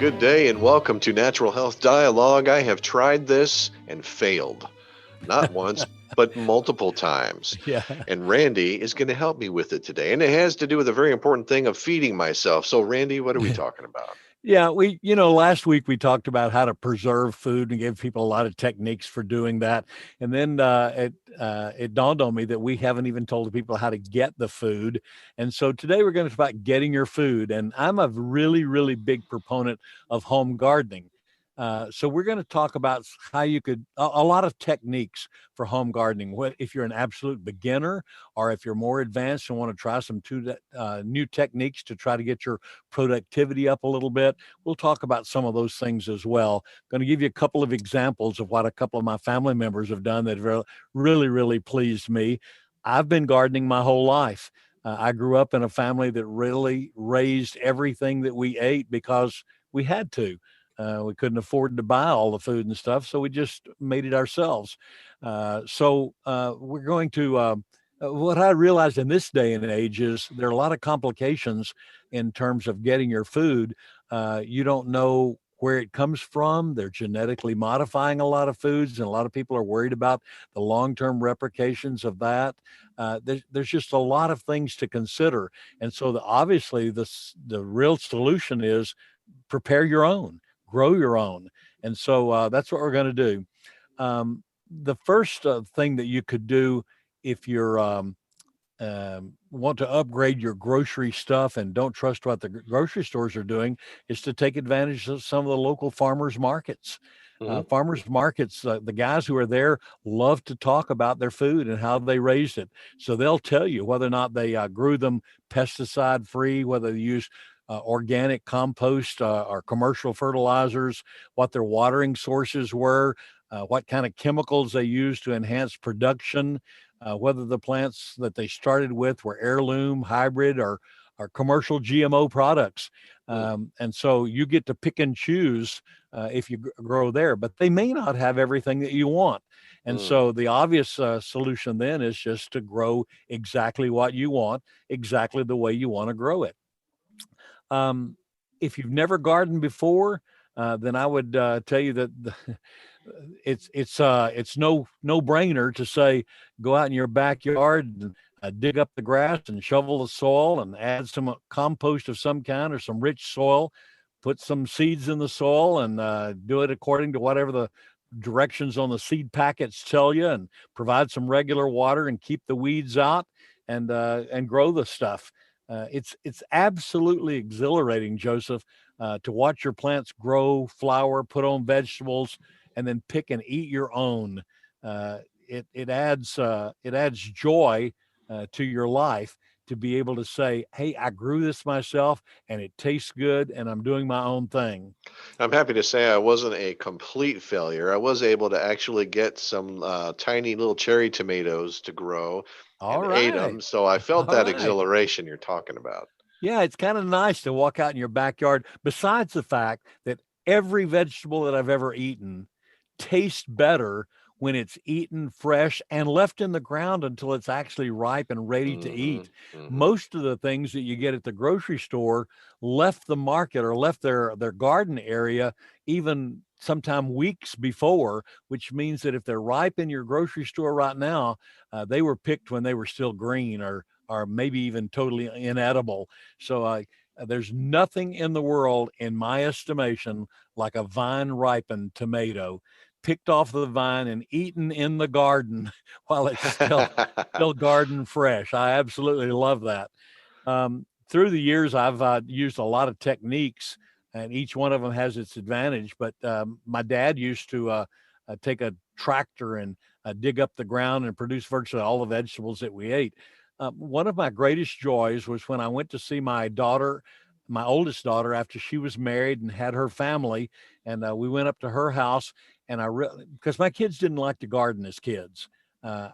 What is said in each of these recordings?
Good day and welcome to Natural Health Dialogue. I have tried this and failed, not once, but multiple times. Yeah. And Randy is going to help me with it today. And it has to do with a very important thing of feeding myself. So, Randy, what are we talking about? Yeah, last week we talked about how to preserve food and gave people a lot of techniques for doing that. And then it dawned on me that we haven't even told the people how to get the food. And so today we're going to talk about getting your food. And I'm a really, really big proponent of home gardening. So we're going to talk about how you could a lot of techniques for home gardening. What if you're an absolute beginner, or if you're more advanced and want to try some new techniques to try to get your productivity up a little bit. We'll talk about some of those things as well. Going to give you a couple of examples of what a couple of my family members have done that really, really pleased me. I've been gardening my whole life. I grew up in a family that really raised everything that we ate because we had to. We couldn't afford to buy all the food and stuff, so we just made it ourselves. We're going to. What I realized in this day and age is there are a lot of complications in terms of getting your food. You don't know where it comes from. They're genetically modifying a lot of foods, and a lot of people are worried about the long-term repercussions of that. There's just a lot of things to consider, and so obviously the real solution is prepare your own, grow your own, and so that's what we're going to do. The first thing that you could do if you're want to upgrade your grocery stuff and don't trust what the grocery stores are doing is to take advantage of some of the local farmers markets. Hmm. Farmers markets, the guys who are there love to talk about their food and how they raised it. So they'll tell you whether or not they grew them pesticide free, whether they use organic compost or commercial fertilizers, what their watering sources were, what kind of chemicals they use to enhance production, whether the plants that they started with were heirloom, hybrid, or commercial GMO products. And so you get to pick and choose if you grow there, but they may not have everything that you want. And Mm. so the obvious solution then is just to grow exactly what you want, exactly the way you want to grow it. Um, if you've never gardened before, then I would tell you that it's no brainer to say go out in your backyard and dig up the grass and shovel the soil and add some compost of some kind or some rich soil. Put some seeds in the soil and do it according to whatever the directions on the seed packets tell you, and provide some regular water and keep the weeds out and grow the stuff. It's absolutely exhilarating, Joseph, to watch your plants grow, flower, put on vegetables, and then pick and eat your own. It adds joy to your life to be able to say, "Hey, I grew this myself, and it tastes good, and I'm doing my own thing." I'm happy to say I wasn't a complete failure. I was able to actually get some tiny little cherry tomatoes to grow All and ate right, them. So I felt all that right. exhilaration you're talking about. Yeah, it's kind of nice to walk out in your backyard. Besides the fact that every vegetable that I've ever eaten tastes better when it's eaten fresh and left in the ground until it's actually ripe and ready to Hmm. eat. Hmm. Most of the things that you get at the grocery store left the market or left their garden area even sometime weeks before, which means that if they're ripe in your grocery store right now, they were picked when they were still green or maybe even totally inedible. So there's nothing in the world, in my estimation, like a vine ripened tomato picked off the vine and eaten in the garden while it's still garden fresh. I absolutely love that. Through the years, I've used a lot of techniques, and each one of them has its advantage. But my dad used to take a tractor and dig up the ground and produce virtually all the vegetables that we ate. One of my greatest joys was when I went to see my daughter, my oldest daughter, after she was married and had her family, and we went up to her house. And because my kids didn't like to garden as kids, uh,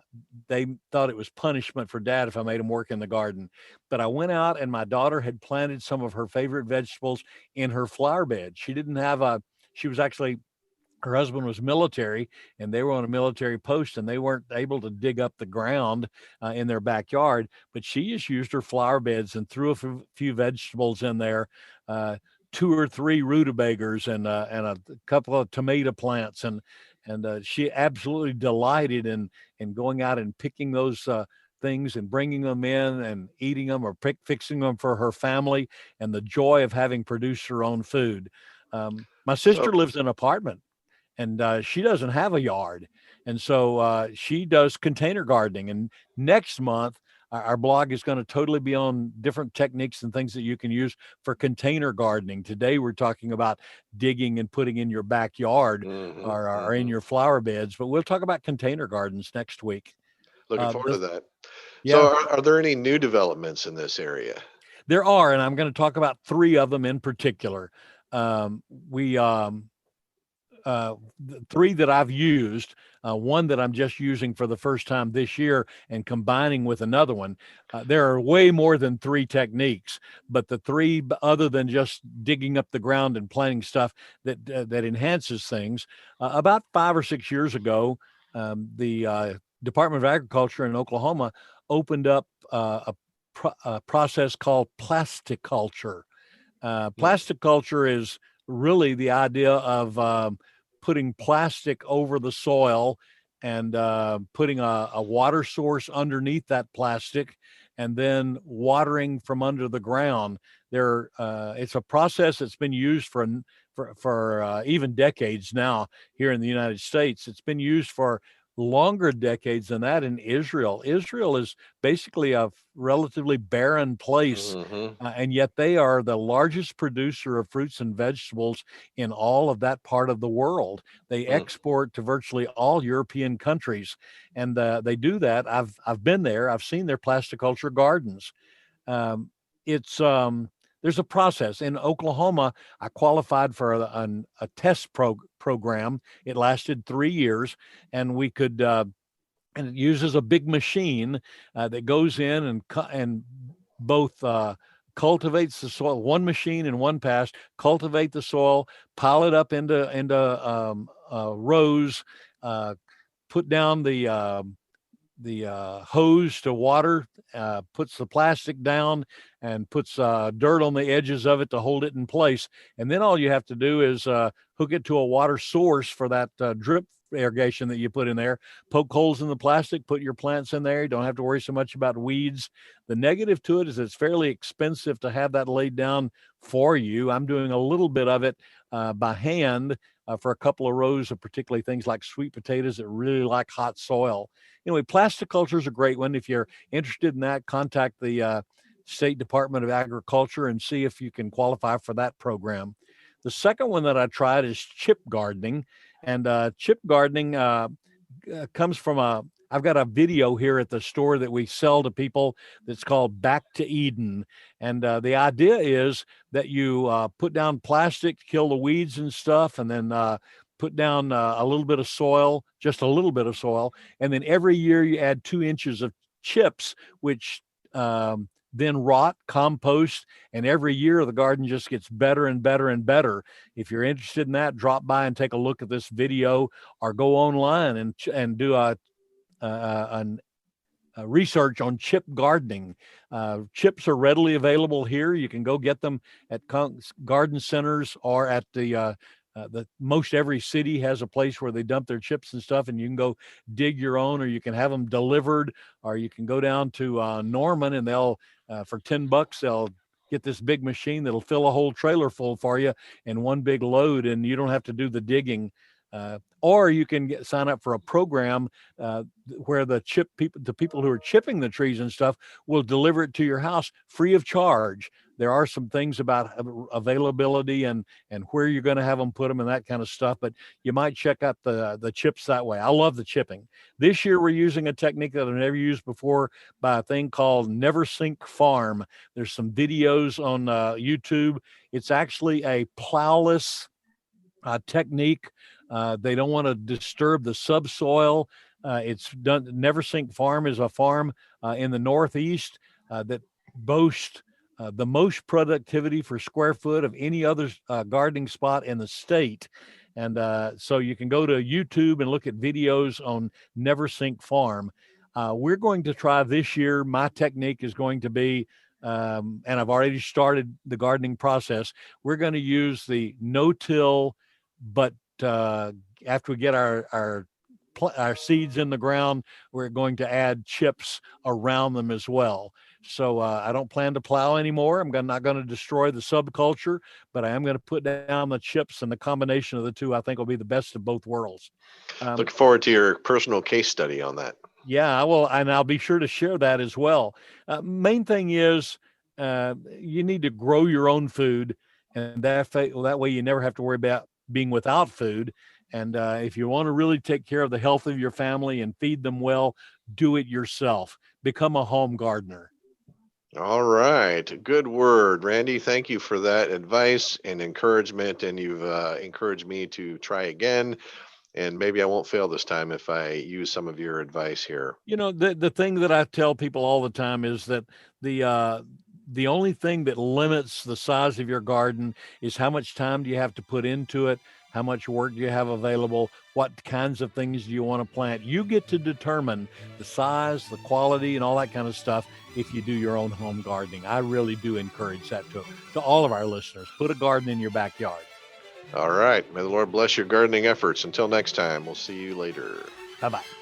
they thought it was punishment for dad if I made them work in the garden. But I went out and my daughter had planted some of her favorite vegetables in her flower bed. She didn't have a, she was actually, her husband was military and they were on a military post and they weren't able to dig up the ground in their backyard, but she just used her flower beds and threw a few vegetables in there. 2 or 3 rutabagas and a couple of tomato plants, and she absolutely delighted in going out and picking those things and bringing them in and eating them or fixing them for her family, and the joy of having produced her own food. My sister So, lives in an apartment, and she doesn't have a yard, and so she does container gardening. And next month, our blog is going to totally be on different techniques and things that you can use for container gardening. Today, we're talking about digging and putting in your backyard hmm or in hmm your flower beds, but we'll talk about container gardens next week. looking Uh, forward to the, that. So, yeah, are there any new developments in this area? there are, and I'm going to talk about 3 of them in particular. We the 3 that I've used, one that I'm just using for the first time this year and combining with another one. There are way more than 3 techniques, but the 3, other than just digging up the ground and planting stuff that enhances things. About 5 or 6 years ago, the Department of Agriculture in Oklahoma opened up a process called plasticulture. Hmm. Plasticulture is really the idea of putting plastic over the soil and putting a water source underneath that plastic and then watering from under the ground. It's a process that's been used for even decades now here in the United States. It's been used for longer decades than that in Israel. Israel is basically a relatively barren place, hmm and yet they are the largest producer of fruits and vegetables in all of that part of the world. They hmm export to virtually all European countries, and they do that. I've been there. I've seen their plasticulture gardens. Um, it's There's a process in Oklahoma. I qualified for a test program. It lasted 3 years, and we could. And it uses a big machine that goes in and both cultivates the soil. One machine in one pass cultivate the soil, pile it up into rows, uh, put down the hose to water, puts the plastic down, and puts dirt on the edges of it to hold it in place. And then all you have to do is hook it to a water source for that drip irrigation that you put in there. Poke holes in the plastic, put your plants in there. You don't have to worry so much about weeds. The negative to it is it's fairly expensive to have that laid down for you. I'm doing a little bit of it by hand for a couple of rows of particularly things like sweet potatoes that really like hot soil. Anyway, plasticulture is a great one. If you're interested in that, contact the State Department of Agriculture and see if you can qualify for that program. The second one that I tried is chip gardening, and chip gardening comes from I've got a video here at the store that we sell to people that's called Back to Eden. And the idea is that you put down plastic to kill the weeds and stuff, and then put down a little bit of soil, just a little bit of soil. And then every year you add 2 inches of chips, which then rot, compost, and every year the garden just gets better and better and better. If you're interested in that, drop by and take a look at this video, or go online and do a research on chip gardening. Chips are readily available here. You can go get them at garden centers or at the most every city has a place where they dump their chips and stuff, and you can go dig your own, or you can have them delivered, or you can go down to Norman and they'll for $10 they'll get this big machine that'll fill a whole trailer full for you in one big load, and you don't have to do the digging. Or you can sign up for a program where the people who are chipping the trees and stuff will deliver it to your house free of charge. There are some things about availability and where you're going to have them put them and that kind of stuff, but you might check out the chips that way. I love the chipping. This year we're using a technique that I've never used before by a thing called Neversink Farm. There's some videos on YouTube. It's actually a plowless technique. They don't want to disturb the subsoil. It's done. Neversink Farm is a farm in the Northeast that boasts the most productivity for square foot of any other gardening spot in the state. And so you can go to YouTube and look at videos on Neversink Farm. We're going to try this year. My technique is going to be and I've already started the gardening process. We're going to use the no-till, but after we get our seeds in the ground, we're going to add chips around them as well. So I don't plan to plow anymore. Not going to destroy the subculture, but I am going to put down the chips, and the combination of the two, I think, will be the best of both worlds. Look forward to your personal case study on that. Yeah, I will, and I'll be sure to share that as well. Main thing is you need to grow your own food, and that way you never have to worry about being without food. And if you want to really take care of the health of your family and feed them well, do it yourself. Become a home gardener. All right. Good word, Randy. Thank you for that advice and encouragement. And you've encouraged me to try again. And maybe I won't fail this time if I use some of your advice here. You know, the thing that I tell people all the time is that the only thing that limits the size of your garden is how much time do you have to put into it, how much work do you have available, what kinds of things do you want to plant. You get to determine the size, the quality, and all that kind of stuff if you do your own home gardening. I really do encourage that to all of our listeners. Put a garden in your backyard. All right. May the Lord bless your gardening efforts. Until next time, we'll see you later. Bye-bye.